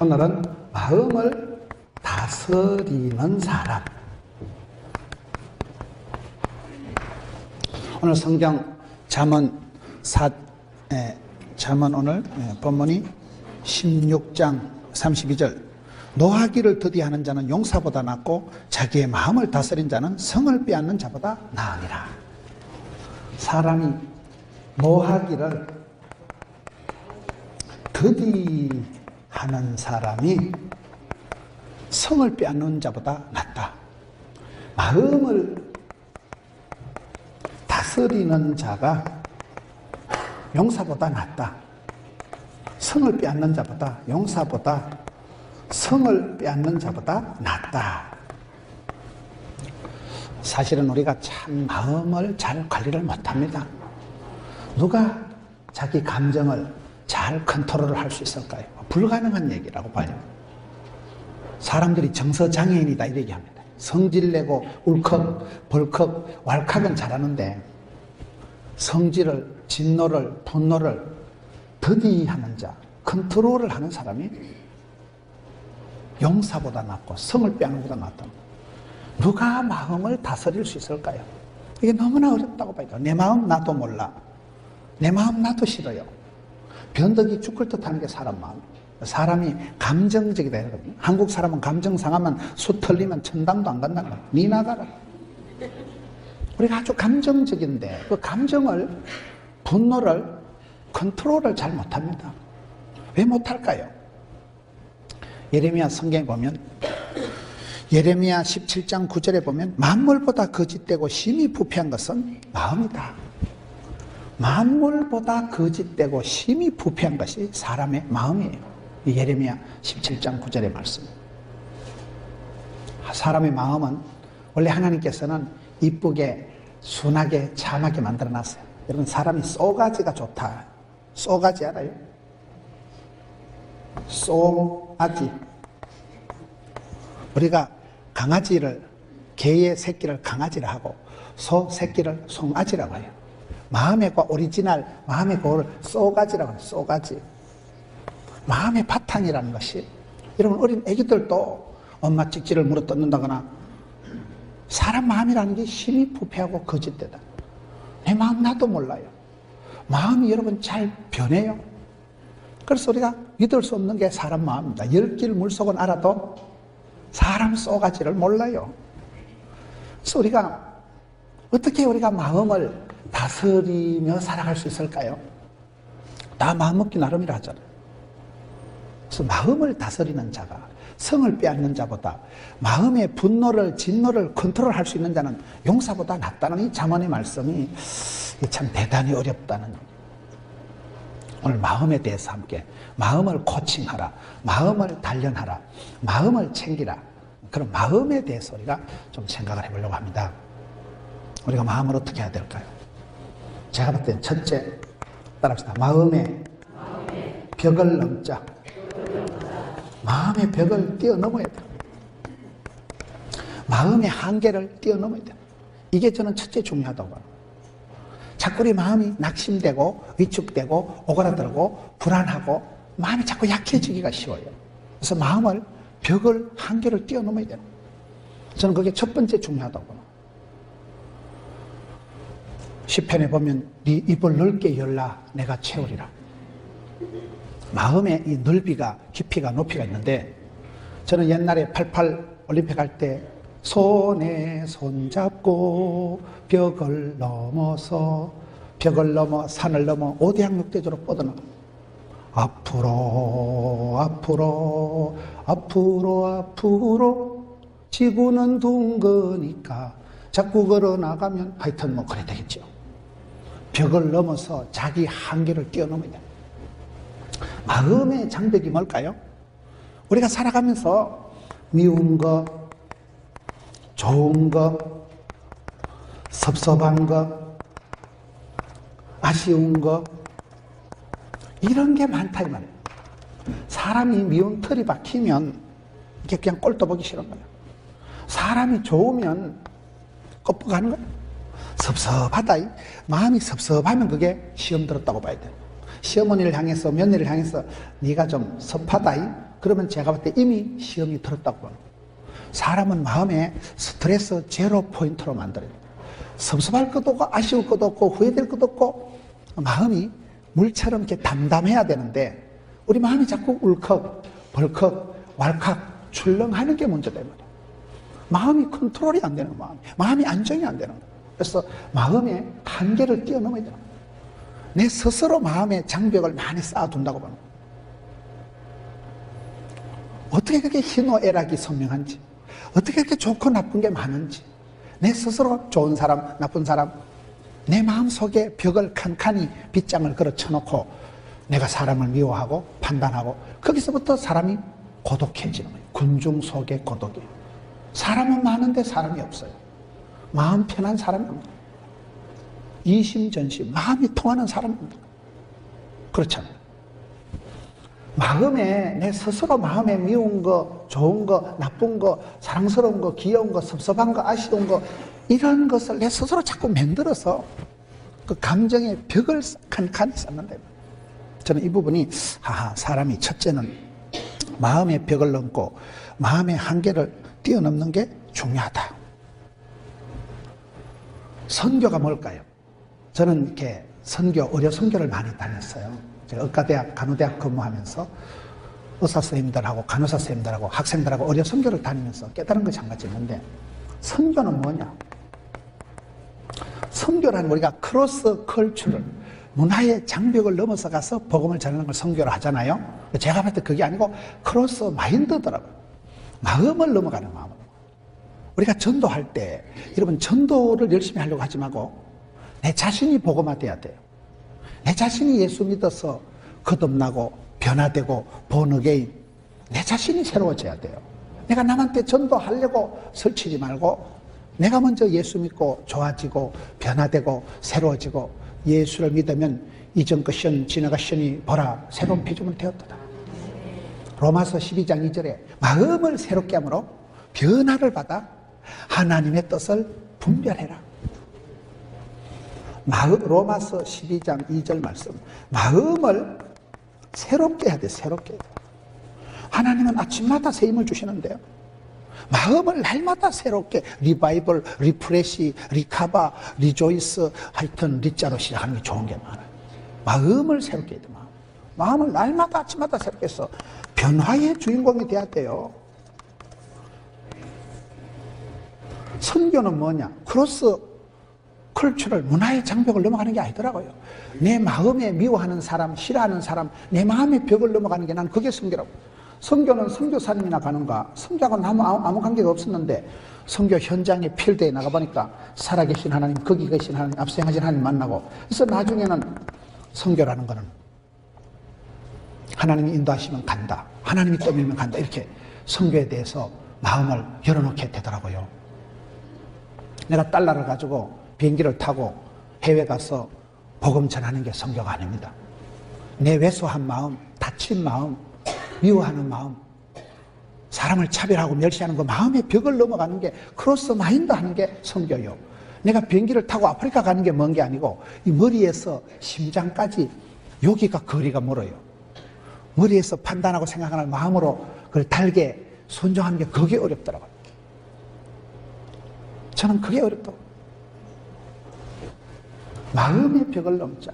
오늘은 마음을 다스리는 사람. 오늘 성경 잠언 오늘 본문이 16장 32절. 노하기를 더디하는 자는 용사보다 낫고 자기의 마음을 다스린 자는 성을 빼앗는 자보다 나으니라. 사람이 노하기를 더디하는 사람이 성을 빼앗는 자보다 낫다. 마음을 다스리는 자가 용사보다 낫다. 성을 빼앗는 자보다 성을 빼앗는 자보다 낫다. 사실은 우리가 참 마음을 잘 관리를 못합니다. 누가 자기 감정을 잘 컨트롤을 할 수 있을까요? 불가능한 얘기라고 봐요. 사람들이 정서장애인이다 이 얘기합니다. 성질내고 울컥 벌컥 왈칵은 잘하는데 성질을, 진노를, 분노를 더디하는 자, 컨트롤을 하는 사람이 용사보다 낫고 성을 빼앗는 것보다 낫다. 누가 마음을 다스릴 수 있을까요? 이게 너무나 어렵다고 봐요. 내 마음 나도 몰라. 내 마음 나도 싫어요. 변덕이 죽을 듯 하는 게 사람 마음. 사람이 감정적이다 이러거든요. 한국 사람은 감정 상하면 수 털리면 천당도 안 간다는 거예요. 니 나가라. 우리가 아주 감정적인데 그 감정을, 분노를 컨트롤을 잘 못합니다. 왜 못할까요? 예레미야 성경에 보면, 예레미야 17장 9절에 보면 만물보다 거짓되고 심히 부패한 것은 마음이다. 만물보다 거짓되고 심히 부패한 것이 사람의 마음이에요. 예레미야 17장 9절의 말씀. 사람의 마음은 원래 하나님께서는 이쁘게 순하게 참하게 만들어놨어요. 여러분, 사람이 쏘가지가 좋다. 쏘가지 알아요? 쏘아지. 우리가 강아지를, 개의 새끼를 강아지라 하고 소 새끼를 송아지라고 해요. 마음의 과 오리지널, 마음의 고를 쏘가지라고 해요. 쏘가지. 마음의 바탕이라는 것이, 여러분 어린 애기들도 엄마 찍지를 물어뜯는다거나, 사람 마음이라는 게 힘이 부패하고 거짓되다. 내 마음 나도 몰라요. 마음이 여러분 잘 변해요. 그래서 우리가 믿을 수 없는 게 사람 마음입니다. 10길 물속은 알아도 사람 쏘가지를 몰라요. 그래서 어떻게 우리가 마음을 다스리며 살아갈 수 있을까요? 다 마음먹기 나름이라 하잖아요. 그래서 마음을 다스리는 자가 성을 빼앗는 자보다, 마음의 분노를, 진노를 컨트롤할 수 있는 자는 용사보다 낫다는 이 잠언의 말씀이 참 대단히 어렵다는, 오늘 마음에 대해서 함께 마음을 코칭하라, 마음을 단련하라, 마음을 챙기라, 그런 마음에 대해서 우리가 좀 생각을 해보려고 합니다. 우리가 마음을 어떻게 해야 될까요? 제가 볼 땐 첫째, 따라합시다. 마음의 벽을 넘자. 마음의 벽을 뛰어넘어야 돼요. 마음의 한계를 뛰어넘어야 돼요. 이게 저는 첫째 중요하다고 봐요. 자꾸 우리 마음이 낙심되고 위축되고 오그라들고 불안하고 마음이 자꾸 약해지기가 쉬워요. 그래서 마음을, 벽을, 한계를 뛰어넘어야 돼요. 저는 그게 첫 번째 중요하다고 봐요. 시편에 보면 네 입을 넓게 열라 내가 채우리라. 마음의 이 넓이가, 깊이가, 높이가 있는데, 저는 옛날에 88 올림픽 할 때 손에 손잡고 벽을 넘어 산을 넘어 5대양 6대조로 뻗어나가. 앞으로 지구는 둥 거니까 자꾸 걸어 나가면 하여튼 뭐 그래 되겠죠. 벽을 넘어서 자기 한계를 뛰어넘어야 돼. 마음의 장벽이 뭘까요? 우리가 살아가면서 미운 거, 좋은 거, 섭섭한 거, 아쉬운 거, 이런 게 많다 이 말이에요. 사람이 미운 털이 박히면 이게 그냥 꼴도 보기 싫은 거예요. 사람이 좋으면 꺾어가는 거예요. 섭섭하다. 마음이 섭섭하면 그게 시험 들었다고 봐야 돼요. 시어머니를 향해서 며느리를 향해서 네가 좀 섭하다이 그러면 제가 볼 때 이미 시험이 들었다고 봐요. 사람은 마음에 스트레스 제로 포인트로 만들어요. 섭섭할 것도 없고 아쉬울 것도 없고 후회될 것도 없고 마음이 물처럼 이렇게 담담해야 되는데 우리 마음이 자꾸 울컥 벌컥 왈칵 출렁하는 게 문제다 말이에요. 마음이 컨트롤이 안 되는 거예요. 마음이 안정이 안 되는 거예요. 그래서 마음의 한계를 뛰어넘어야 돼요. 내 스스로 마음의 장벽을 많이 쌓아둔다고 보는 거예요. 어떻게 그렇게 희노애락이 선명한지, 어떻게 그렇게 좋고 나쁜 게 많은지, 내 스스로 좋은 사람, 나쁜 사람, 내 마음속에 벽을 칸칸이 빗장을 걸어 쳐놓고 내가 사람을 미워하고 판단하고 거기서부터 사람이 고독해지는 거예요. 군중 속의 고독이에요. 사람은 많은데 사람이 없어요. 마음 편한 사람이 없는 거예요. 이심전심, 마음이 통하는 사람이 없는 거예요. 그렇잖아요. 마음에 내 스스로 마음에 미운 거, 좋은 거, 나쁜 거, 사랑스러운 거, 귀여운 거, 섭섭한 거, 아쉬운 거 이런 것을 내 스스로 자꾸 만들어서 그 감정의 벽을 칸칸이 쌓는다. 저는 이 부분이 사람이 첫째는 마음의 벽을 넘고 마음의 한계를 뛰어넘는 게 중요하다. 선교가 뭘까요? 저는 이렇게 의료 선교를 많이 다녔어요. 제가 의과대학, 간호대학 근무하면서 의사 선생님들하고 간호사 선생님들하고 학생들하고 의료 선교를 다니면서 깨달은 것이 한 가지 있는데 선교는 뭐냐? 선교라는 우리가 크로스 컬처를 문화의 장벽을 넘어서 가서 복음을 전하는 걸 선교를 하잖아요. 제가 봤을 때 그게 아니고 크로스 마인드더라고요. 마음을 넘어가는 마음. 우리가 전도할 때 여러분 전도를 열심히 하려고 하지 말고 내 자신이 복음화돼야 돼요. 내 자신이 예수 믿어서 거듭나고 변화되고 본어게인 내 자신이 새로워져야 돼요. 내가 남한테 전도하려고 설치지 말고 내가 먼저 예수 믿고 좋아지고 변화되고 새로워지고 예수를 믿으면 이전 것이온 지나가시니 보라 새로운 피조물 되었도다. 로마서 12장 2절에 마음을 새롭게 함으로 변화를 받아 하나님의 뜻을 분별해라. 로마서 12장 2절 말씀. 마음을 새롭게 해야 돼. 새롭게. 하나님은 아침마다 새 힘을 주시는데요. 마음을 날마다 새롭게 리바이벌, 리프레시, 리카바, 리조이스 하여튼 리자로 시작하는 게 좋은 게 많아요. 마음을 새롭게 해야 돼. 마음을 날마다 아침마다 새롭게 해서 변화의 주인공이 돼야 돼요. 선교는 뭐냐? 크로스 컬처럴, 문화의 장벽을 넘어가는 게 아니더라고요. 내 마음에 미워하는 사람, 싫어하는 사람, 내 마음의 벽을 넘어가는 게 난 그게 선교라고. 선교는 선교사님이나 가는가? 선교하고는 아무 관계가 없었는데 선교 현장에 필드에 나가보니까 살아계신 하나님, 거기 계신 하나님, 앞생하신 하나님 만나고 그래서 나중에는 선교라는 거는 하나님이 인도하시면 간다. 하나님이 떠밀면 간다. 이렇게 선교에 대해서 마음을 열어놓게 되더라고요. 내가 달러를 가지고 비행기를 타고 해외 가서 복음 전하는 게 선교가 아닙니다. 내 왜소한 마음, 다친 마음, 미워하는 마음, 사람을 차별하고 멸시하는 그 마음의 벽을 넘어가는 게 크로스 마인드 하는 게 선교요. 내가 비행기를 타고 아프리카 가는 게 먼 게 아니고 이 머리에서 심장까지 여기가 거리가 멀어요. 머리에서 판단하고 생각하는 마음으로 그걸 달게 순종하는 게 그게 어렵더라고요. 저는 그게 어렵다고. 마음의 벽을 넘자.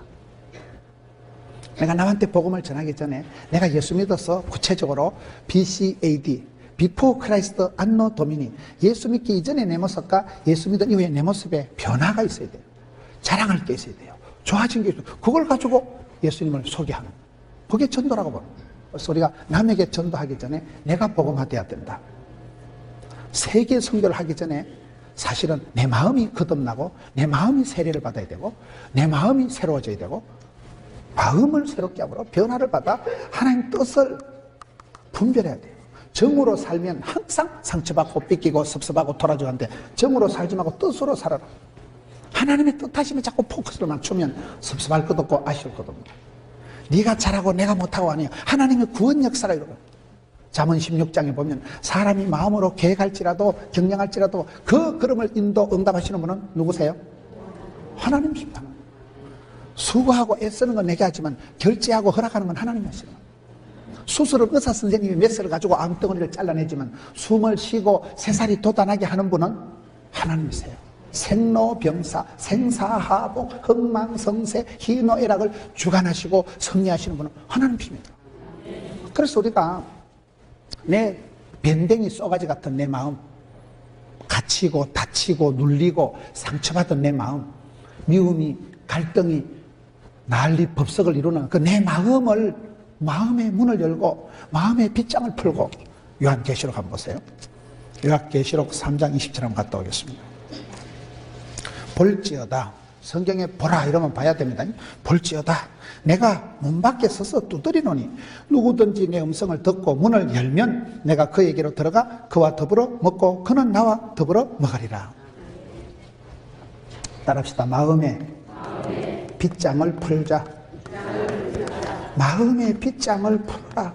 내가 남한테 복음을 전하기 전에 내가 예수 믿어서 구체적으로 BCAD, Before Christ Anno Domini, 예수 믿기 이전에 내 모습과 예수 믿은 이후에 내 모습에 변화가 있어야 돼요. 자랑할 게 있어야 돼요. 좋아진 게 있어요. 그걸 가지고 예수님을 소개하는, 그게 전도라고 보는 거예요. 그래서 우리가 남에게 전도하기 전에 내가 복음화돼야 된다. 세계 선교를 하기 전에 사실은 내 마음이 거듭나고 내 마음이 세례를 받아야 되고 내 마음이 새로워져야 되고 마음을 새롭게 함으로 변화를 받아 하나님 뜻을 분별해야 돼요. 정으로 살면 항상 상처받고 삐끼고 섭섭하고 돌아져가는데 정으로 살지 말고 뜻으로 살아라. 하나님의 뜻하심에 자꾸 포커스를 맞추면 섭섭할 것도 없고 아쉬울 것도 없고 네가 잘하고 내가 못하고 아니야. 하나님의 구원 역사라 이러고. 잠언 16장에 보면 사람이 마음으로 계획할지라도 경영할지라도 그 걸음을 응답하시는 분은 누구세요? 하나님이십니다. 수고하고 애쓰는 건 내가 하지만 결제하고 허락하는 건 하나님이 하시는 거예요. 수술을 의사 선생님이 메스를 가지고 암덩어리를 잘라내지만 숨을 쉬고 새살이 돋아나게 하는 분은 하나님이세요. 생로병사, 생사하복, 흥망성쇠, 희노애락을 주관하시고 섭리하시는 분은 하나님이십니다. 그래서 우리가 내 밴댕이 쏘가지 같은 내 마음, 갇히고 다치고 눌리고 상처받은 내 마음, 미움이 갈등이 난리 법석을 이루는 그 내 마음의 문을 열고 마음의 빗장을 풀고 요한계시록 한번 보세요. 요한계시록 3장 27절 한번 갔다 오겠습니다. 볼지어다, 성경에 보라 이러면 봐야 됩니다. 볼지어다, 내가 문 밖에 서서 두드리노니 누구든지 내 음성을 듣고 문을 열면 내가 그에게로 들어가 그와 더불어 먹고 그는 나와 더불어 먹으리라. 따라합시다. 마음의 빗장을 풀자. 마음의 빗장을 풀어라.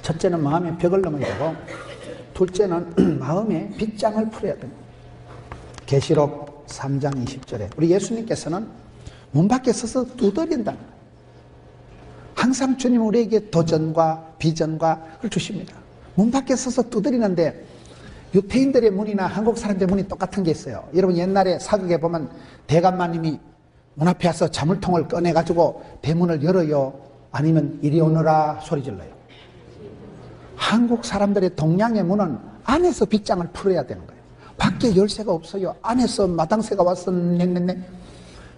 첫째는 마음의 벽을 넘어야 되고, 둘째는 마음의 빗장을 풀어야 됩니다. 계시록 3장 20절에 우리 예수님께서는 문 밖에 서서 두드린다. 항상 주님 우리에게 도전과 비전과 그걸 주십니다. 문 밖에 서서 두드리는데 유태인들의 문이나 한국 사람들의 문이 똑같은 게 있어요. 여러분 옛날에 사극에 보면 대감마님이 문 앞에 와서 자물통을 꺼내가지고 대문을 열어요? 아니면 이리 오너라 소리 질러요? 한국 사람들의 동양의 문은 안에서 빗장을 풀어야 되는 거예요. 밖에 열쇠가 없어요. 안에서 마당새가 와서 넥넥넥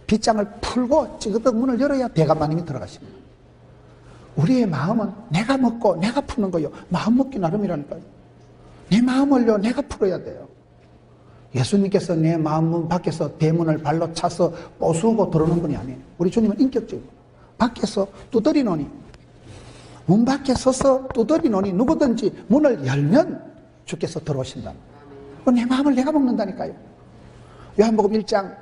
빗장을 풀고 찌그덕 문을 열어야 대감마님이 들어가십니다. 우리의 마음은 내가 먹고 내가 푸는 거예요. 마음 먹기 나름이라니까요. 내 마음을요 내가 풀어야 돼요. 예수님께서 내 마음 밖에서 대문을 발로 차서 뽀수고 들어오는 분이 아니에요. 우리 주님은 인격적이고 밖에서 두드리노니, 문 밖에 서서 두드리노니 누구든지 문을 열면 주께서 들어오신다. 내 마음을 내가 먹는다니까요. 요한복음 1장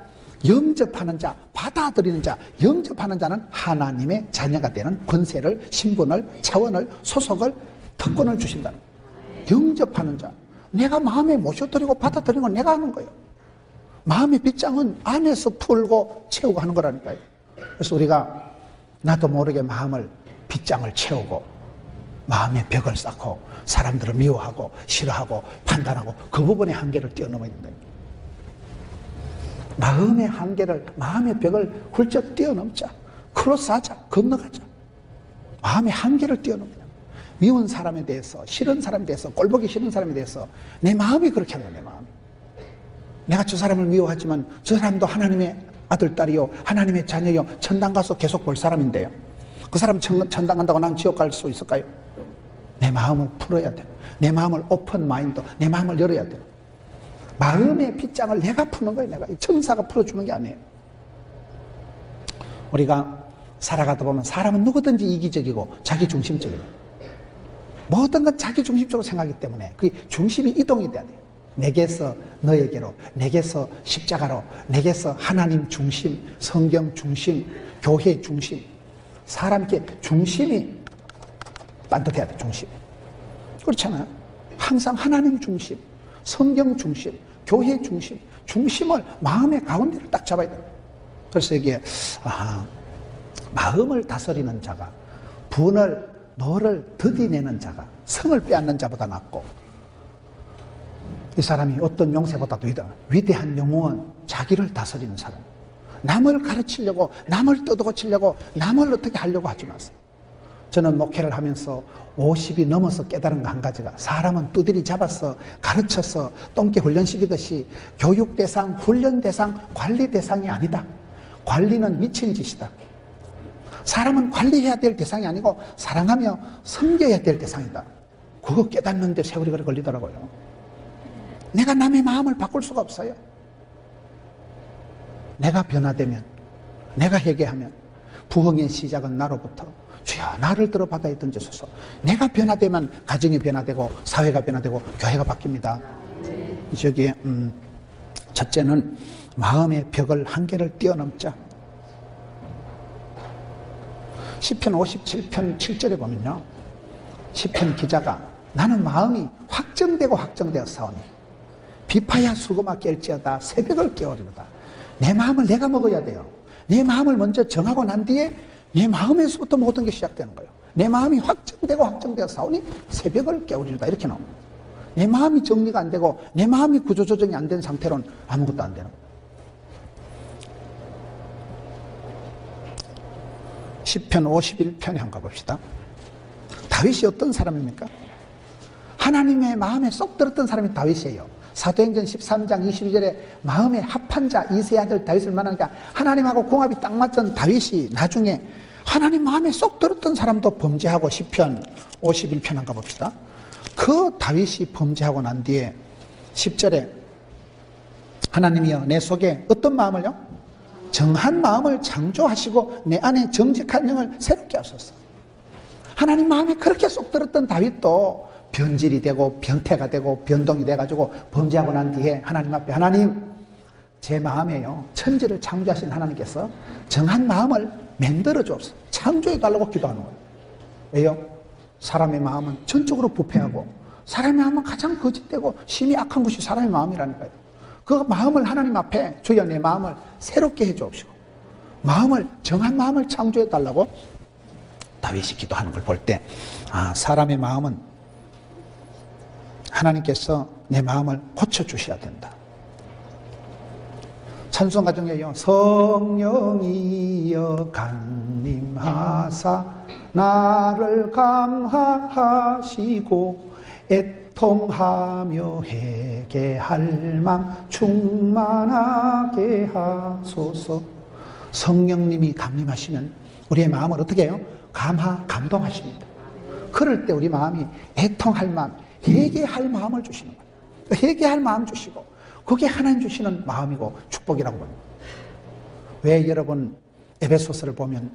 영접하는 자, 받아들이는 자, 영접하는 자는 하나님의 자녀가 되는 권세를, 신분을, 차원을, 소속을, 특권을 주신다. 영접하는 자, 내가 마음에 모셔드리고 받아들이는 건 내가 하는 거예요. 마음의 빗장은 안에서 풀고 채우고 하는 거라니까요. 그래서 우리가 나도 모르게 마음을 빗장을 채우고 마음의 벽을 쌓고 사람들을 미워하고 싫어하고 판단하고 그 부분의 한계를 뛰어넘어야 된다. 마음의 한계를, 마음의 벽을 훌쩍 뛰어넘자. 크로스하자. 건너가자. 마음의 한계를 뛰어넘자. 미운 사람에 대해서, 싫은 사람에 대해서, 꼴보기 싫은 사람에 대해서 내 마음이 그렇게 하는 거야. 내 마음이. 내가 저 사람을 미워하지만 저 사람도 하나님의 아들, 딸이요, 하나님의 자녀요, 천당 가서 계속 볼 사람인데요. 그 사람 천당 간다고 난 지옥 갈 수 있을까요? 내 마음을 풀어야 돼. 내 마음을 오픈 마인드, 내 마음을 열어야 돼. 마음의 빗장을 내가 푸는 거예요. 내가 천사가 풀어주는 게 아니에요. 우리가 살아가다 보면 사람은 누구든지 이기적이고 자기중심적이에요. 모든 건 자기중심적으로 생각하기 때문에 그 중심이 이동이 돼야 돼요. 내게서 너에게로, 내게서 십자가로, 내게서 하나님 중심, 성경 중심, 교회 중심. 사람께 중심이 반듯해야 돼. 중심. 그렇잖아요. 항상 하나님 중심, 성경 중심, 교회 중심, 중심을 마음의 가운데를 딱 잡아야 돼요. 그래서 이게 마음을 다스리는 자가 분을 노를 더디내는 자가 성을 빼앗는 자보다 낫고, 이 사람이 어떤 명세보다도 위대한 영웅은 자기를 다스리는 사람. 남을 가르치려고, 남을 떠들어치려고, 남을 어떻게 하려고 하지 마세요. 저는 목회를 하면서 50이 넘어서 깨달은 거 한 가지가, 사람은 두드리 잡아서 가르쳐서 똥개 훈련시키듯이 교육 대상, 훈련 대상, 관리 대상이 아니다. 관리는 미친 짓이다. 사람은 관리해야 될 대상이 아니고 사랑하며 섬겨야 될 대상이다. 그거 깨닫는데 세월이 그래 걸리더라고요. 내가 남의 마음을 바꿀 수가 없어요. 내가 변화되면, 내가 회개하면 부흥의 시작은 나로부터 주여 나를 들어 바다에 던져소서. 내가 변화되면 가정이 변화되고 사회가 변화되고 교회가 바뀝니다. 저기에 첫째는 마음의 벽을, 한계를 뛰어넘자. 시편 57편 7절에 보면요, 시편 기자가 나는 마음이 확정되고 확정되었사오니 비파야 수고마 깰지어다 새벽을 깨우리로다. 내 마음을 내가 먹어야 돼요. 내 마음을 먼저 정하고 난 뒤에 내 마음에서부터 모든 게 시작되는 거예요. 내 마음이 확정되고 싸우니 새벽을 깨우리다 이렇게 나옵니다. 내 마음이 정리가 안 되고 내 마음이 구조조정이 안 된 상태로는 아무것도 안 되는 거예요. 시편 51편에 한번 가봅시다. 다윗이 어떤 사람입니까? 하나님의 마음에 쏙 들었던 사람이 다윗이에요. 사도행전 13장 22절에 마음에 합한 자 이새의 아들 다윗을 만나니까 하나님하고 궁합이 딱 맞던 다윗이 나중에 하나님 마음에 쏙 들었던 사람도 범죄하고 시편 51편 한번 가봅시다. 그 다윗이 범죄하고 난 뒤에 10절에 하나님이여 내 속에 어떤 마음을요? 정한 마음을 창조하시고 내 안에 정직한 영을 새롭게 하소서. 하나님 마음에 그렇게 쏙 들었던 다윗도 변질이 되고 변태가 되고 변동이 돼가지고 범죄하고 난 뒤에 하나님 앞에 하나님 제 마음에요 천지를 창조하신 하나님께서 정한 마음을 만들어 주옵소서. 창조해 달라고 기도하는 거예요. 왜요? 사람의 마음은 전적으로 부패하고 사람의 마음은 가장 거짓되고 심히 악한 것이 사람의 마음이라니까요. 그 마음을 하나님 앞에 주여 내 마음을 새롭게 해 주옵시고 마음을 정한 마음을 창조해 달라고 다윗이 기도하는 걸 볼 때 사람의 마음은 하나님께서 내 마음을 고쳐주셔야 된다. 찬송가 중에요. 성령이여 강림하사 나를 감화하시고 애통하며 회개할 맘 충만하게 하소서. 성령님이 강림하시면 우리의 마음을 어떻게 해요? 감동하십니다. 그럴 때 우리 마음이 애통할 마음, 회개할 마음을 주시는 거예요. 회개할 마음 주시고 그게 하나님 주시는 마음이고 축복이라고 봅니다. 왜 여러분 에베소서를 보면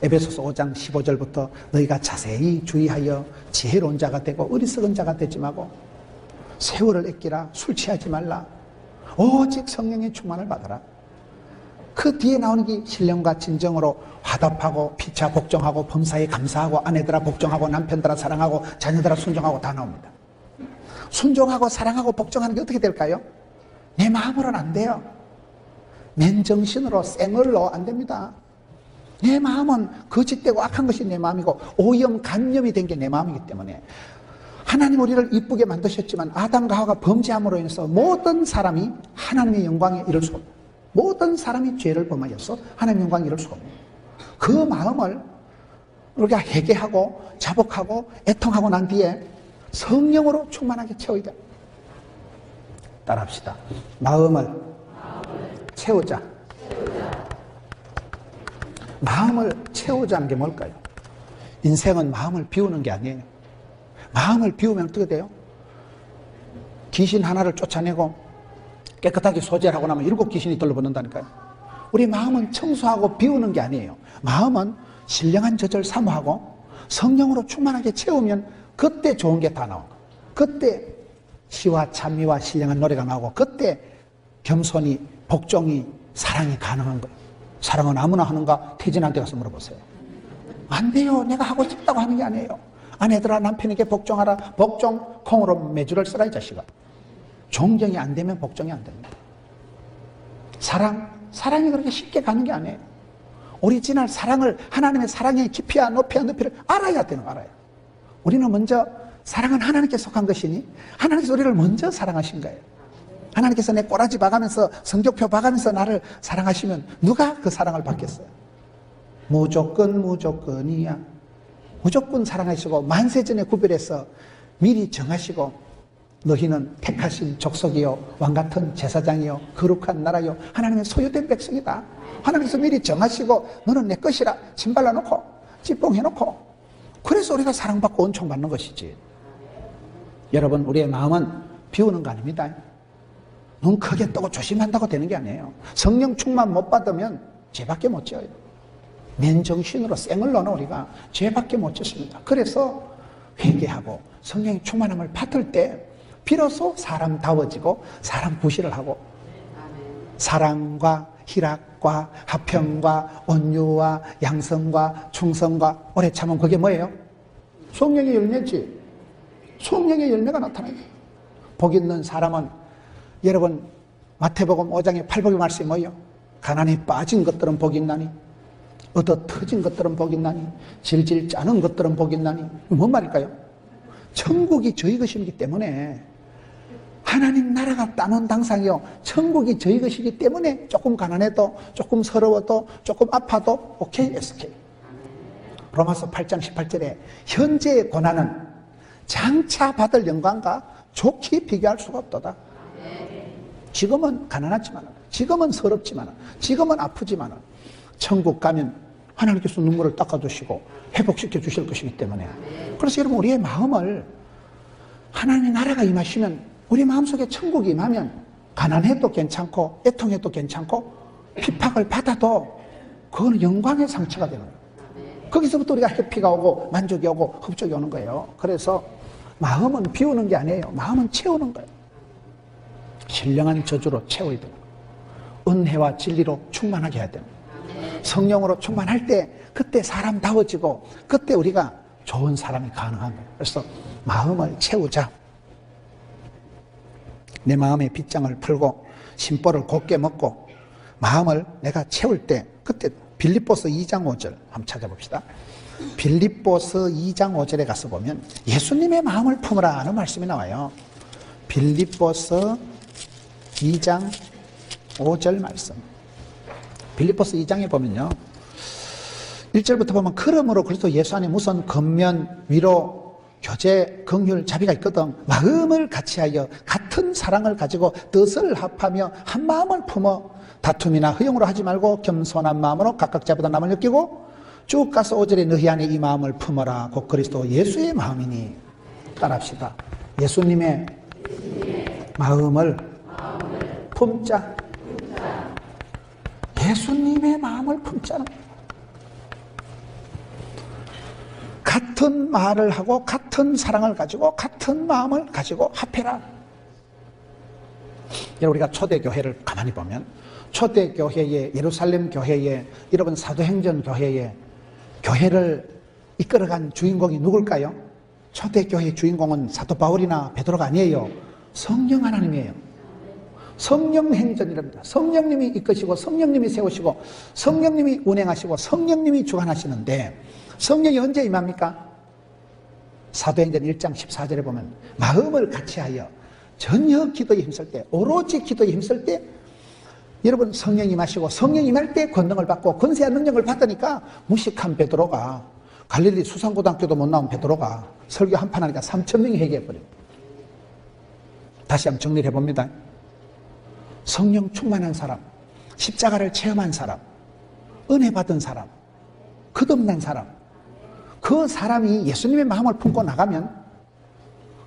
에베소서 5장 15절부터 너희가 자세히 주의하여 지혜로운 자가 되고 어리석은 자가 되지 말고 세월을 아끼라 술 취하지 말라 오직 성령의 충만을 받아라. 그 뒤에 나오는 게 신령과 진정으로 화답하고 피차 복종하고 범사에 감사하고 아내들아 복종하고 남편들아 사랑하고 자녀들아 순종하고 다 나옵니다. 순종하고 사랑하고 복종하는 게 어떻게 될까요? 내 마음으로는 안 돼요. 맨정신으로 생얼로 안 됩니다. 내 마음은 거짓되고 악한 것이 내 마음이고 오염 간염이 된 게 내 마음이기 때문에 하나님 우리를 이쁘게 만드셨지만 아담과 하와가 범죄함으로 인해서 모든 사람이 하나님의 영광에 이를 수가 없습니다. 모든 사람이 죄를 범하여서 하나님의 영광에 이를 수가 없습니다. 그 마음을 우리가 회개하고 자복하고 애통하고 난 뒤에 성령으로 충만하게 채워야 돼. 따라합시다. 마음을 채우자. 마음을 채우자는 게 뭘까요? 인생은 마음을 비우는 게 아니에요. 마음을 비우면 어떻게 돼요? 귀신 하나를 쫓아내고 깨끗하게 소재하고 나면 7 귀신이 들러붙는다니까요. 우리 마음은 청소하고 비우는 게 아니에요. 마음은 신령한 젖을 사모하고 성령으로 충만하게 채우면 그때 좋은 게 다 나오고 그때 시와 찬미와 신령한 노래가 나오고 그때 겸손이 복종이 사랑이 가능한 거예요. 사랑은 아무나 하는가? 태진한테 가서 물어보세요. 안 돼요. 내가 하고 싶다고 하는 게 아니에요. 아내들아 남편에게 복종하라. 복종 콩으로 매주를 쓰라 이 자식아. 존경이 안 되면 복종이 안 됩니다. 사랑이 그렇게 쉽게 가는 게 아니에요. 오리지널 사랑을 하나님의 사랑의 깊이와 높이와 높이를 알아야 되는 거예요. 우리는 먼저 사랑은 하나님께 속한 것이니 하나님께서 우리를 먼저 사랑하신 거예요. 하나님께서 내 꼬라지 봐가면서 성적표 봐가면서 나를 사랑하시면 누가 그 사랑을 받겠어요? 무조건이야. 무조건 사랑하시고 만세전에 구별해서 미리 정하시고 너희는 택하신 족속이요 왕같은 제사장이요 거룩한 나라요 하나님의 소유된 백성이다. 하나님께서 미리 정하시고 너는 내 것이라 침 발라놓고 찌뽕해놓고 그래서 우리가 사랑받고 은총받는 것이지. 여러분 우리의 마음은 비우는 거 아닙니다. 눈 크게 뜨고 조심한다고 되는 게 아니에요. 성령 충만 못 받으면 죄밖에 못 지어요. 맨정신으로 생을 넣어 우리가 죄밖에 못 짓습니다. 그래서 회개하고 성령의 충만함을 받을 때 비로소 사람다워지고 사람 부시를 하고 사랑과 희락과 화평과 온유와 양성과 충성과 오래 참음 그게 뭐예요? 성령의 열매지. 성령의 열매가 나타나요. 복 있는 사람은 여러분 마태복음 5장의 8복의 말씀이 뭐예요? 가난에 빠진 것들은 복이 있나니, 얻어 터진 것들은 복이 있나니, 질질 짜는 것들은 복이 있나니. 뭔 말일까요? 천국이 저희 것이기 때문에, 하나님 나라가 따놓은 당상이요, 천국이 저희 것이기 때문에 조금 가난해도, 조금 서러워도, 조금 아파도 오케이, SK. 로마서 8장 18절에 현재의 고난은 장차 받을 영광과 좋게 비교할 수가 없도다. 지금은 가난하지만, 지금은 서럽지만, 지금은 아프지만 천국 가면 하나님께서 눈물을 닦아주시고 회복시켜 주실 것이기 때문에. 그래서 여러분, 우리의 마음을, 하나님의 나라가 임하시면, 우리 마음속에 천국이 임하면 가난해도 괜찮고 애통해도 괜찮고 핍박을 받아도 그건 영광의 상처가 되는 거예요. 거기서부터 우리가 해피가 오고 만족이 오고 흡족이 오는 거예요. 그래서 마음은 비우는 게 아니에요. 마음은 채우는 거예요. 신령한 저주로 채워야 돼요. 은혜와 진리로 충만하게 해야 돼요. 성령으로 충만할 때 그때 사람다워지고 그때 우리가 좋은 사람이 가능한 거예요. 그래서 마음을 채우자. 내 마음의 빗장을 풀고 심보를 곱게 먹고 마음을 내가 채울 때, 그때 빌립보서 2장 5절 한번 찾아봅시다. 빌립보서 2장 5절에 가서 보면 예수님의 마음을 품으라 하는 말씀이 나와요. 빌립보서 2장 5절 말씀. 빌립보서 2장에 보면요, 1절부터 보면 그러므로 그리스도 예수 안에 무슨 겉면, 위로, 교제, 긍휼, 자비가 있거든. 마음을 같이하여 같은 사랑을 가지고 뜻을 합하며 한 마음을 품어 다툼이나 허용으로 하지 말고 겸손한 마음으로 각각 자보다 남을 느끼고, 쭉 가서 5절에 너희 안에 이 마음을 품어라 곧 그리스도 예수의 마음이니. 따라합시다. 예수님의 마음을 품자. 예수님의 마음을 품자는, 같은 말을 하고 같은 사랑을 가지고 같은 마음을 가지고 합해라. 우리가 초대교회를 가만히 보면 초대교회에, 예루살렘 교회에, 여러분 사도행전 교회에 교회를 이끌어간 주인공이 누굴까요? 초대교회의 주인공은 사도 바울이나 베드로가 아니에요. 성령 하나님이에요. 성령 행전이랍니다. 성령님이 이끄시고 성령님이 세우시고 성령님이 운행하시고 성령님이 주관하시는데, 성령이 언제 임합니까? 사도행전 1장 14절에 보면 마음을 같이하여 전혀 기도에 힘쓸 때, 오로지 기도에 힘쓸 때 여러분 성령이 임하시고, 성령이 임할 때 권능을 받고 권세와 능력을 받으니까 무식한 베드로가, 갈릴리 수산고등학교도 못 나온 베드로가 설교 한판 하니까 3,000명이 회개해버려요. 다시 한번 정리를 해봅니다. 성령 충만한 사람, 십자가를 체험한 사람, 은혜 받은 사람, 거듭난 사람, 그 사람이 예수님의 마음을 품고 나가면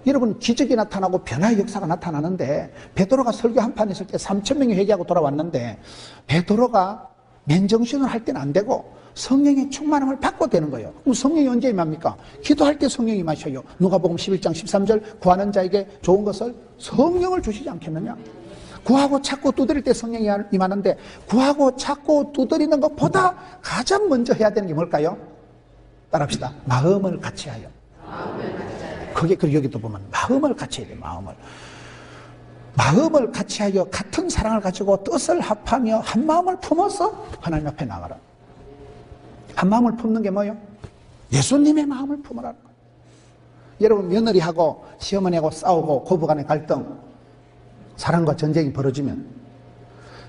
여러분 기적이 나타나고 변화의 역사가 나타나는데, 베드로가 설교 한판 했을 때 3,000명이 회개하고 돌아왔는데 베드로가 맨정신을 할 때는 안 되고 성령의 충만함을 받고 되는 거예요. 그럼 성령이 언제 임합니까? 기도할 때 성령이 임하셔요. 누가복음 11장 13절 구하는 자에게 좋은 것을 성령을 주시지 않겠느냐. 구하고 찾고 두드릴 때 성령이 임하는데, 구하고 찾고 두드리는 것보다 가장 먼저 해야 되는 게 뭘까요? 따라합시다. 마음을 같이하여. 그리고 여기도 보면 마음을 같이해야 돼요. 마음을 같이하여 같은 사랑을 가지고 뜻을 합하며 한 마음을 품어서 하나님 앞에 나가라. 한 마음을 품는 게 뭐예요? 예수님의 마음을 품으라는 거예요. 여러분 며느리하고 시어머니하고 싸우고 고부간의 갈등, 사랑과 전쟁이 벌어지면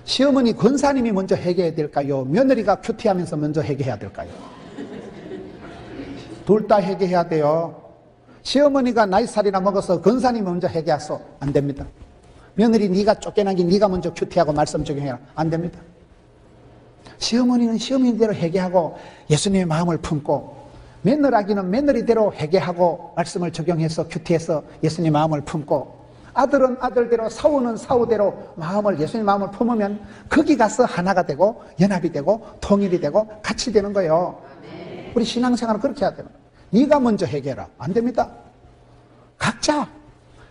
시어머니 권사님이 먼저 회개해야 될까요? 며느리가 큐티하면서 먼저 회개해야 될까요? 둘 다 회개해야 돼요. 시어머니가 나이살이나 먹어서 권사님이 먼저 회개하소. 안 됩니다. 며느리 네가 쫓겨나기 네가 먼저 큐티하고 말씀 적용해라. 안 됩니다. 시어머니는 시어머니대로 회개하고 예수님의 마음을 품고, 며느라기는 며느리대로 회개하고 말씀을 적용해서 큐티해서 예수님의 마음을 품고, 아들은 아들대로, 사우는 사우대로 마음을, 예수님의 마음을 품으면 거기 가서 하나가 되고 연합이 되고 통일이 되고 같이 되는 거예요. 우리 신앙생활은 그렇게 해야 돼요. 네가 먼저 회개해라. 안 됩니다. 각자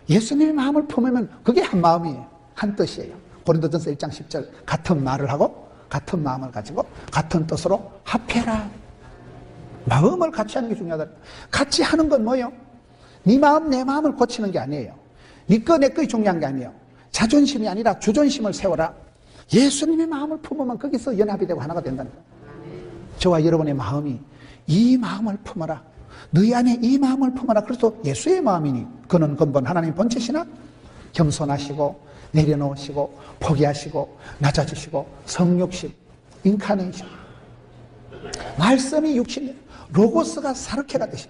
예수님의 마음을 품으면 그게 한 마음이에요. 한 뜻이에요. 고린도전서 1장 10절 같은 말을 하고 같은 마음을 가지고 같은 뜻으로 합해라. 마음을 같이 하는 게 중요하다. 같이 하는 건 뭐예요? 네 마음 내 마음을 고치는 게 아니에요. 네 거 내 거이 중요한 게 아니에요. 자존심이 아니라 주존심을 세워라. 예수님의 마음을 품으면 거기서 연합이 되고 하나가 된다는 거예요. 저와 여러분의 마음이 이 마음을 품어라. 너희 안에 이 마음을 품어라. 그래서 예수의 마음이니 그는 근본 하나님 본체시나 겸손하시고 내려놓으시고 포기하시고 낮아지시고 성육신 인카네이션 말씀이 육신 로고스가 사르케가 되신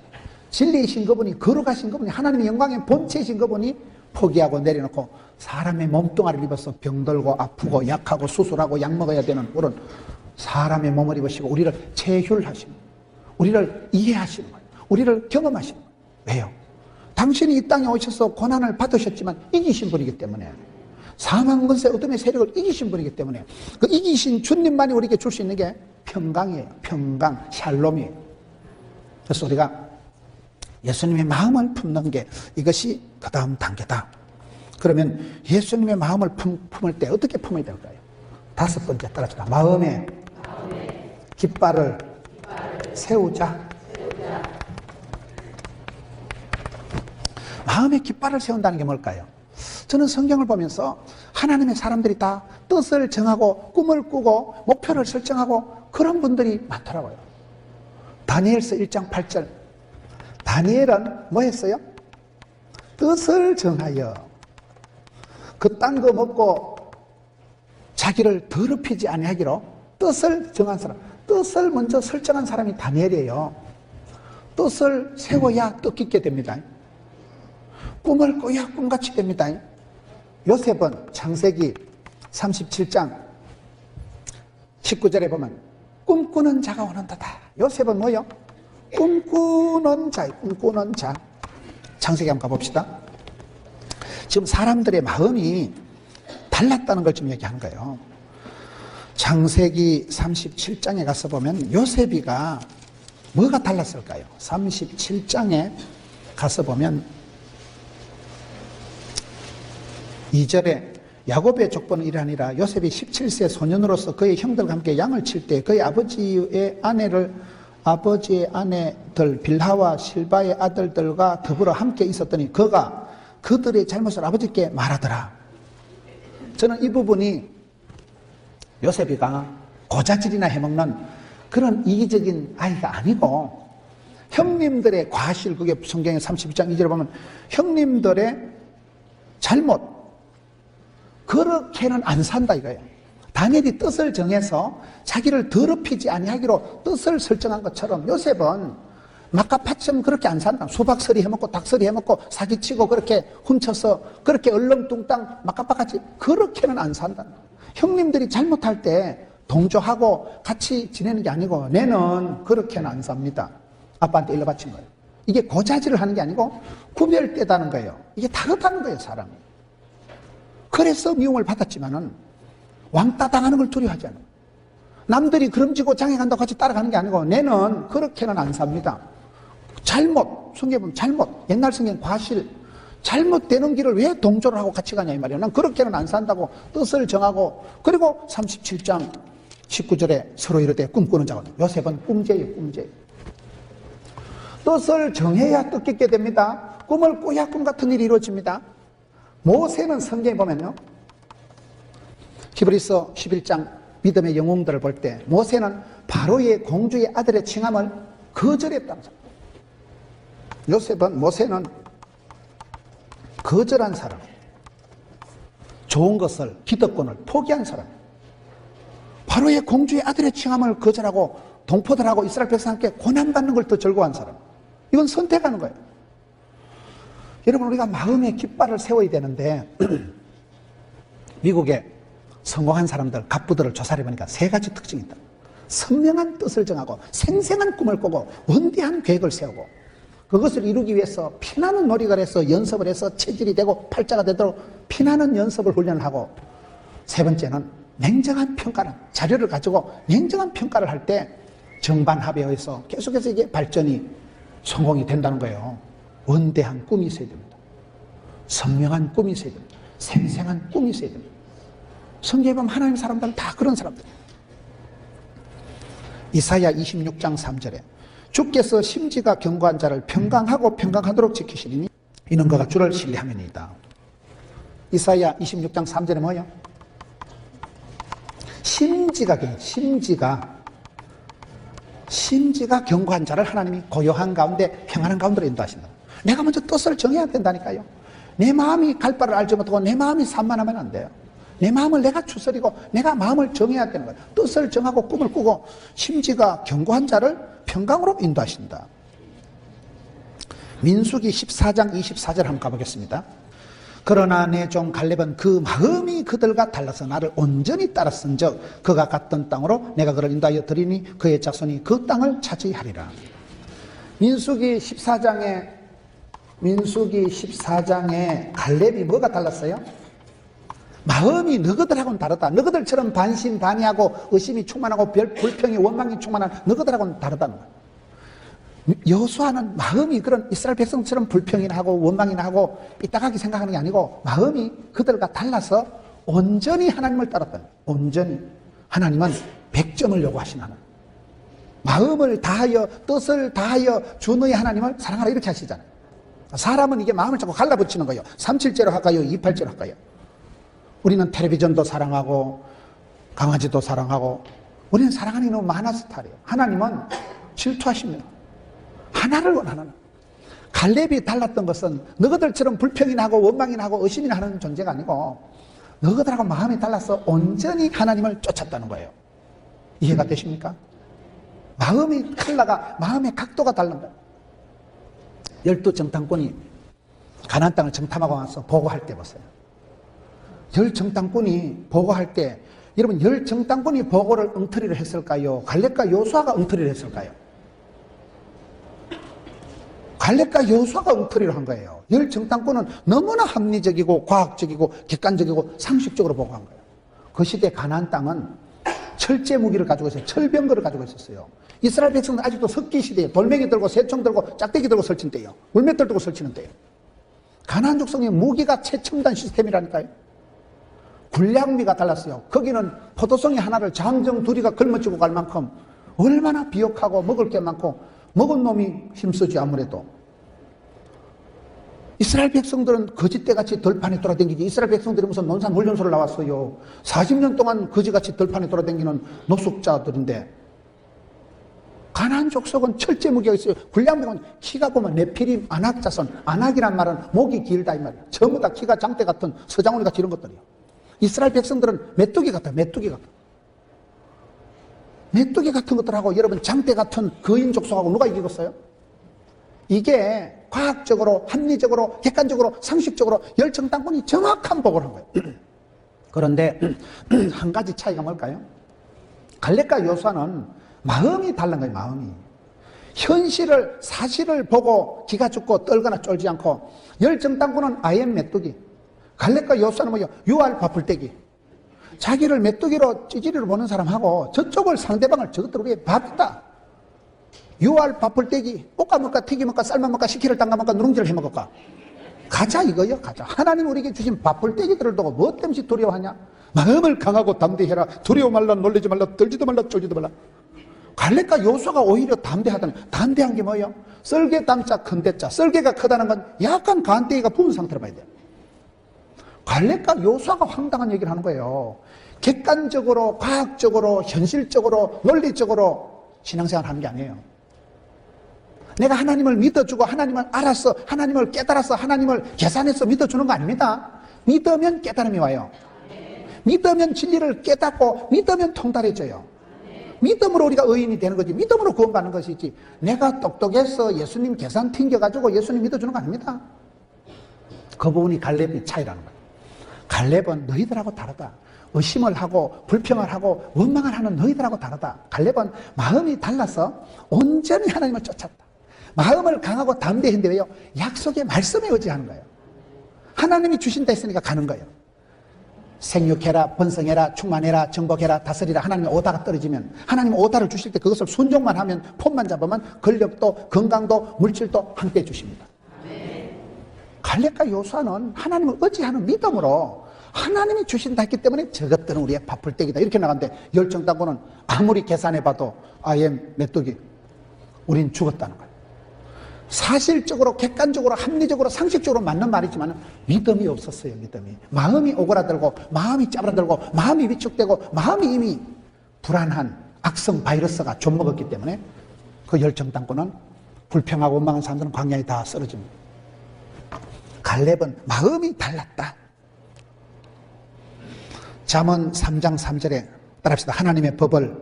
진리이신 그분이 거룩하신 그분이 하나님의 영광의 본체이신 그분이 포기하고 내려놓고 사람의 몸뚱아리를 입어서 병들고 아프고 약하고 수술하고 약 먹어야 되는 그런 사람의 몸을 입으시고 우리를 체휼하시는 우리를 이해하시는 거예요. 우리를 경험하시는 거예요. 왜요? 당신이 이 땅에 오셔서 고난을 받으셨지만 이기신 분이기 때문에 사망 권세 어둠의 세력을 이기신 분이기 때문에 그 이기신 주님만이 우리에게 줄 수 있는 게 평강이에요. 평강, 샬롬이에요. 그래서 우리가 예수님의 마음을 품는 게 이것이 그 다음 단계다. 그러면 예수님의 마음을 품을 때 어떻게 품어야 될까요? 다섯 번째 따라합시다. 마음에 깃발을 세우자. 마음에 깃발을 세운다는 게 뭘까요? 저는 성경을 보면서 하나님의 사람들이 다 뜻을 정하고 꿈을 꾸고 목표를 설정하고 그런 분들이 많더라고요. 다니엘서 1장 8절. 다니엘은 뭐 했어요? 뜻을 정하여 그딴 거 먹고 자기를 더럽히지 아니하기로 뜻을 정한 사람, 뜻을 먼저 설정한 사람이 다니엘이에요. 뜻을 세워야 뜻깊게 됩니다. 꿈을 꿔야 꿈같이 됩니다. 요셉은 창세기 37장 19절에 보면 꿈꾸는 자가 오는도다. 요셉은 뭐요? 꿈꾸는 자, 꿈꾸는 자. 창세기 한번 가봅시다. 지금 사람들의 마음이 달랐다는 걸 좀 얘기하는 거예요. 창세기 37장에 가서 보면 요셉이가 뭐가 달랐을까요? 37장에 가서 보면 2절에 야곱의 족보는 이러하니라. 요셉이 17세 소년으로서 그의 형들과 함께 양을 칠 때 그의 아버지의 아내들 빌하와 실바의 아들들과 더불어 함께 있었더니 그가 그들의 잘못을 아버지께 말하더라. 저는 이 부분이 요셉이가 고자질이나 해먹는 그런 이기적인 아이가 아니고 형님들의 과실, 그게 성경의 32장 2절에 보면 형님들의 잘못, 그렇게는 안 산다 이거예요. 다니엘이 뜻을 정해서 자기를 더럽히지 아니하기로 뜻을 설정한 것처럼 요셉은 막가파처럼 그렇게 안 산다. 수박서리 해먹고 닭서리 해먹고 사기치고 그렇게 훔쳐서 그렇게 얼렁뚱땅 막가파같이 그렇게는 안 산다. 형님들이 잘못할 때 동조하고 같이 지내는 게 아니고 내는 그렇게는 안 삽니다. 아빠한테 일러 바친 거예요. 이게 고자질을 하는 게 아니고 구별되다는 거예요. 이게 다르다는 거예요, 사람이. 그래서 미움을 받았지만은 왕따 당하는 걸 두려워하지 않아요. 남들이 그름지고 장에 간다고 같이 따라가는 게 아니고 내는 그렇게는 안 삽니다. 잘못, 성경에 보면 잘못, 옛날 성경 과실, 잘못되는 길을 왜 동조를 하고 같이 가냐 이 말이에요. 난 그렇게는 안 산다고 뜻을 정하고, 그리고 37장 19절에 서로 이르되 꿈꾸는 자거든. 요셉은 꿈제예요, 꿈제. 뜻을 정해야 뜻깊게 됩니다. 꿈을 꾸야 꿈 같은 일이 이루어집니다. 모세는 성경에 보면요, 히브리서 11장 믿음의 영웅들을 볼 때 모세는 바로의 공주의 아들의 칭함을 거절했다는 사람. 모세는 거절한 사람, 좋은 것을, 기득권을 포기한 사람. 바로의 공주의 아들의 칭함을 거절하고 동포들하고 이스라엘 백성한테 고난받는 걸 더 즐거워한 사람. 이건 선택하는 거예요. 여러분, 우리가 마음의 깃발을 세워야 되는데 미국에 성공한 사람들, 갑부들을 조사해 보니까 세 가지 특징이 있다. 선명한 뜻을 정하고 생생한 꿈을 꾸고 원대한 계획을 세우고 그것을 이루기 위해서 피나는 노력을 해서 연습을 해서 체질이 되고 팔자가 되도록 피나는 연습을 훈련을 하고, 세 번째는 냉정한 평가를, 자료를 가지고 냉정한 평가를 할 때 정반합에 의해서 계속해서 이게 발전이 성공이 된다는 거예요. 원대한 꿈이 있어야 됩니다. 선명한 꿈이 있어야 됩니다. 생생한 꿈이 있어야 됩니다. 성경에 보면 하나님 사람들은 다 그런 사람들. 이사야 26장 3절에 주께서 심지가 견고한 자를 평강하고 평강하도록 지키시리니 이는 그가 주를 신뢰함이니이다. 이사야 26장 3절에 뭐예요? 심지가 견고한 자를 하나님이 고요한 가운데 평안한 가운데로 인도하신다. 내가 먼저 뜻을 정해야 된다니까요. 내 마음이 갈 바를 알지 못하고 내 마음이 산만하면 안 돼요. 내 마음을 내가 추스리고 내가 마음을 정해야 되는 거예요. 뜻을 정하고 꿈을 꾸고 심지가 견고한 자를 평강으로 인도하신다. 민수기 14장 24절 한번 가보겠습니다. 그러나 내 종 갈렙은 그 마음이 그들과 달라서 나를 온전히 따랐은즉 그가 갔던 땅으로 내가 그를 인도하여 드리니 그의 자손이 그 땅을 차지하리라. 민수기 14장에 갈렙이 뭐가 달랐어요? 마음이 너희들하고는 다르다. 너희들처럼 반신반의하고 의심이 충만하고 불평이 원망이 충만한 너희들하고는 다르다는 거예요. 여호수아는 마음이 그런 이스라엘 백성처럼 불평이나 하고 원망이나 하고 삐딱하게 생각하는 게 아니고 마음이 그들과 달라서 온전히 하나님을 따랐다는 거예요. 온전히. 하나님은 100점을 요구하신 하나님. 마음을 다하여 뜻을 다하여 주 너의 하나님을 사랑하라 이렇게 하시잖아요. 사람은 이게 마음을 자꾸 갈라붙이는 거예요. 377로 할까요? 287로 할까요? 우리는 텔레비전도 사랑하고 강아지도 사랑하고 우리는 사랑하는 게 너무 많아서 탈이에요. 하나님은 질투하십니다. 하나를 원하는. 갈렙이 달랐던 것은 너희들처럼 불평이나 하고 원망이나 하고 의심이나 하는 존재가 아니고 너희들하고 마음이 달라서 온전히 하나님을 쫓았다는 거예요. 이해가 되십니까? 마음이 컬러가 마음의 각도가 다른 거예요. 12정탐꾼이 가나안 땅을 정탐하고 와서 보고할 때 보세요. 10정탐꾼이 보고할 때 여러분 10정탐꾼이 보고를 엉터리를 했을까요? 갈렙과 여호수아가 엉터리를 했을까요? 갈렙과 여호수아가 엉터리를 한 거예요. 10정탐꾼은 너무나 합리적이고 과학적이고 객관적이고 상식적으로 보고한 거예요. 그 시대 가나안 땅은 철제 무기를 가지고 있어요. 철병거를 가지고 있었어요. 이스라엘 백성은 아직도 석기 시대에 돌멩이 들고 새총 들고 짝대기 들고 설치는 때예요. 물맷돌 들고 설치는 때예요. 가나안 족속의 무기가 최첨단 시스템이라니까요. 군량미가 달랐어요. 거기는 포도송이 하나를 장정 둘이가 걸머쥐고 갈 만큼 얼마나 비옥하고 먹을 게 많고 먹은 놈이 힘쓰지 아무래도. 이스라엘 백성들은 거짓대같이 들판에 돌아다니지. 이스라엘 백성들이 무슨 논산 훈련소를 나왔어요. 40년 동안 거지같이 들판에 돌아다니는 노숙자들인데 가나안 족속은 철제 무기가 있어요. 군량미는 키가 보면 네피림 아낙자손. 아낙이란 말은 목이 길다 이 말이에요. 전부 다 키가 장대 같은 서장훈이같이 이런 것들이에요. 이스라엘 백성들은 메뚜기 같아. 메뚜기 같은 것들하고 여러분 장대 같은 거인 족속하고 누가 이기겠어요? 이게 과학적으로 합리적으로 객관적으로 상식적으로 열정당군이 정확한 보고를 한 거예요. 그런데 한 가지 차이가 뭘까요? 갈렙과 여호수아는 마음이 다른 거예요. 마음이. 현실을 사실을 보고 기가 죽고 떨거나 쫄지 않고 열정당군은 아예 메뚜기. 갈렙과 여호수아는 뭐예요? 유알 바풀떼기. 자기를 메뚜기로 찌질이로 보는 사람하고 저쪽을 상대방을 저것들 우리의 밥이다. 유알 바풀떼기. 볶아 먹까 튀기 먹까 삶아 먹까 식기를 담가 먹까 누룽지를 해 먹을까. 가자 이거요. 가자. 하나님 우리에게 주신 바풀떼기들을 두고 뭐 때문에 두려워하냐. 마음을 강하고 담대해라. 두려워 말라 놀라지 말라 떨지도 말라 쫄지도 말라. 갈렙과 여호수아가 오히려 담대하다는. 담대한 게 뭐예요? 썰개 담자 큰 대자. 썰개가 크다는 건 약간 간대기가 부은 상태로 봐야 돼요. 갈렙과 여호수아가 황당한 얘기를 하는 거예요. 객관적으로 과학적으로 현실적으로 논리적으로 신앙생활 하는 게 아니에요. 내가 하나님을 믿어주고 하나님을 알아서 하나님을 깨달아서 하나님을 계산해서 믿어주는 거 아닙니다. 믿으면 깨달음이 와요. 믿으면 진리를 깨닫고 믿으면 통달해져요. 믿음으로 우리가 의인이 되는 거지 믿음으로 구원받는 것이지 내가 똑똑해서 예수님 계산 튕겨가지고 예수님 믿어주는 거 아닙니다. 그 부분이 갈렙의 차이라는 거예요. 갈렙은 너희들하고 다르다. 의심을 하고 불평을 하고 원망을 하는 너희들하고 다르다. 갈렙은 마음이 달라서 온전히 하나님을 쫓았다. 마음을 강하고 담대한데 왜요? 약속의 말씀에 의지하는 거예요. 하나님이 주신다 했으니까 가는 거예요. 생육해라, 번성해라, 충만해라, 정복해라, 다스리라. 하나님의 오다가 떨어지면 하나님 오다를 주실 때 그것을 순종만 하면 폰만 잡으면 권력도 건강도 물질도 함께 주십니다. 갈렙과 여호수아는 하나님을 의지하는 믿음으로 하나님이 주신다 했기 때문에 저것들은 우리의 바풀떼기다 이렇게 나갔는데 열정당군은 아무리 계산해봐도 I am 메뚜기 우린 죽었다는 거예요. 사실적으로, 객관적으로, 합리적으로, 상식적으로 맞는 말이지만 믿음이 없었어요. 믿음이. 마음이 오그라들고, 마음이 짜부라들고, 마음이 위축되고, 마음이 이미 불안한 악성 바이러스가 좀먹었기 때문에 그 열정 땅고는 불평하고 원망한 사람들은 광야에 다 쓰러집니다. 갈렙은 마음이 달랐다. 잠언 3장 3절에 따라합시다. 하나님의 법을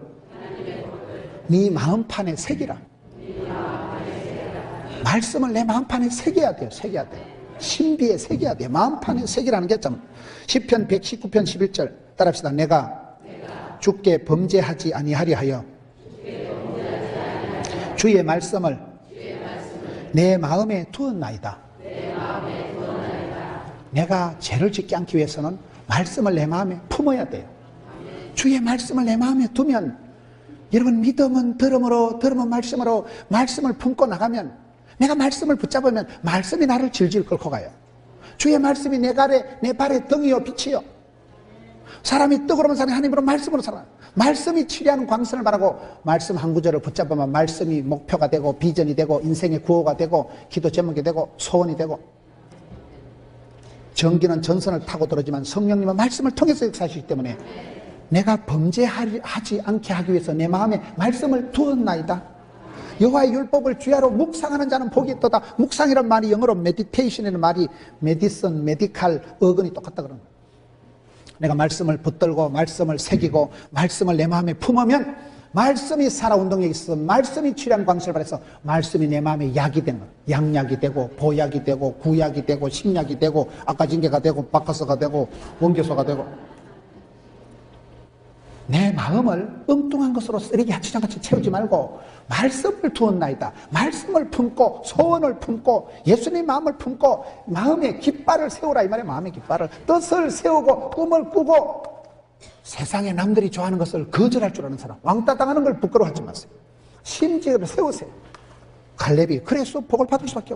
네 마음판에 새기라. 말씀을 내 마음판에 새겨야 돼요. 새겨야 돼요. 신비에 새겨야 돼요. 마음판에 새기라는 게 좀. 시편 119편 11절 따라합시다. 내가 주께 범죄하지 아니하리 하여 주의 말씀을 내 마음에 두었나이다. 내가 죄를 짓지 않기 위해서는 말씀을 내 마음에 품어야 돼요. 주의 말씀을 내 마음에 두면, 여러분, 믿음은 들음으로, 들음은 말씀으로, 말씀을 품고 나가면, 내가 말씀을 붙잡으면 말씀이 나를 질질 끌고 가요. 주의 말씀이 내 발에 등이요 빛이요. 사람이 떡으로 만 사람이 하나님으로 말씀으로 살아요. 말씀이 치리하는 광선을 바라고 말씀 한 구절을 붙잡으면 말씀이 목표가 되고 비전이 되고 인생의 구호가 되고 기도 제목이 되고 소원이 되고, 전기는 전선을 타고 들어오지만 성령님은 말씀을 통해서 역사하시기 때문에 내가 범죄하지 않게 하기 위해서 내 마음에 말씀을 두었나이다. 여호와의 율법을 주야로 묵상하는 자는 복이 있도다. 묵상이란 말이 영어로 메디테이션이라는 말이 메디슨, 메디칼, 어근이 똑같다 그러는 거예요. 내가 말씀을 붙들고 말씀을 새기고 말씀을 내 마음에 품으면 말씀이 살아 운동력이 있어. 말씀이 치료한 광선을 발해서 말씀이 내 마음에 약이 된 거예요. 양약이 되고 보약이 되고 구약이 되고 신약이 되고 아까징계가 되고 바카스가 되고 원교소가 되고. 내 마음을 엉뚱한 것으로 쓰레기 한치장같이 채우지 말고 말씀을 두었나이다. 말씀을 품고 소원을 품고 예수님 마음을 품고 마음의 깃발을 세우라 이 말이에요. 마음의 깃발을, 뜻을 세우고 꿈을 꾸고 세상에 남들이 좋아하는 것을 거절할 줄 아는 사람, 왕따 당하는 걸 부끄러워하지 마세요. 심지어를 세우세요. 갈렙이 그래서 복을 받을 수밖에 없어요.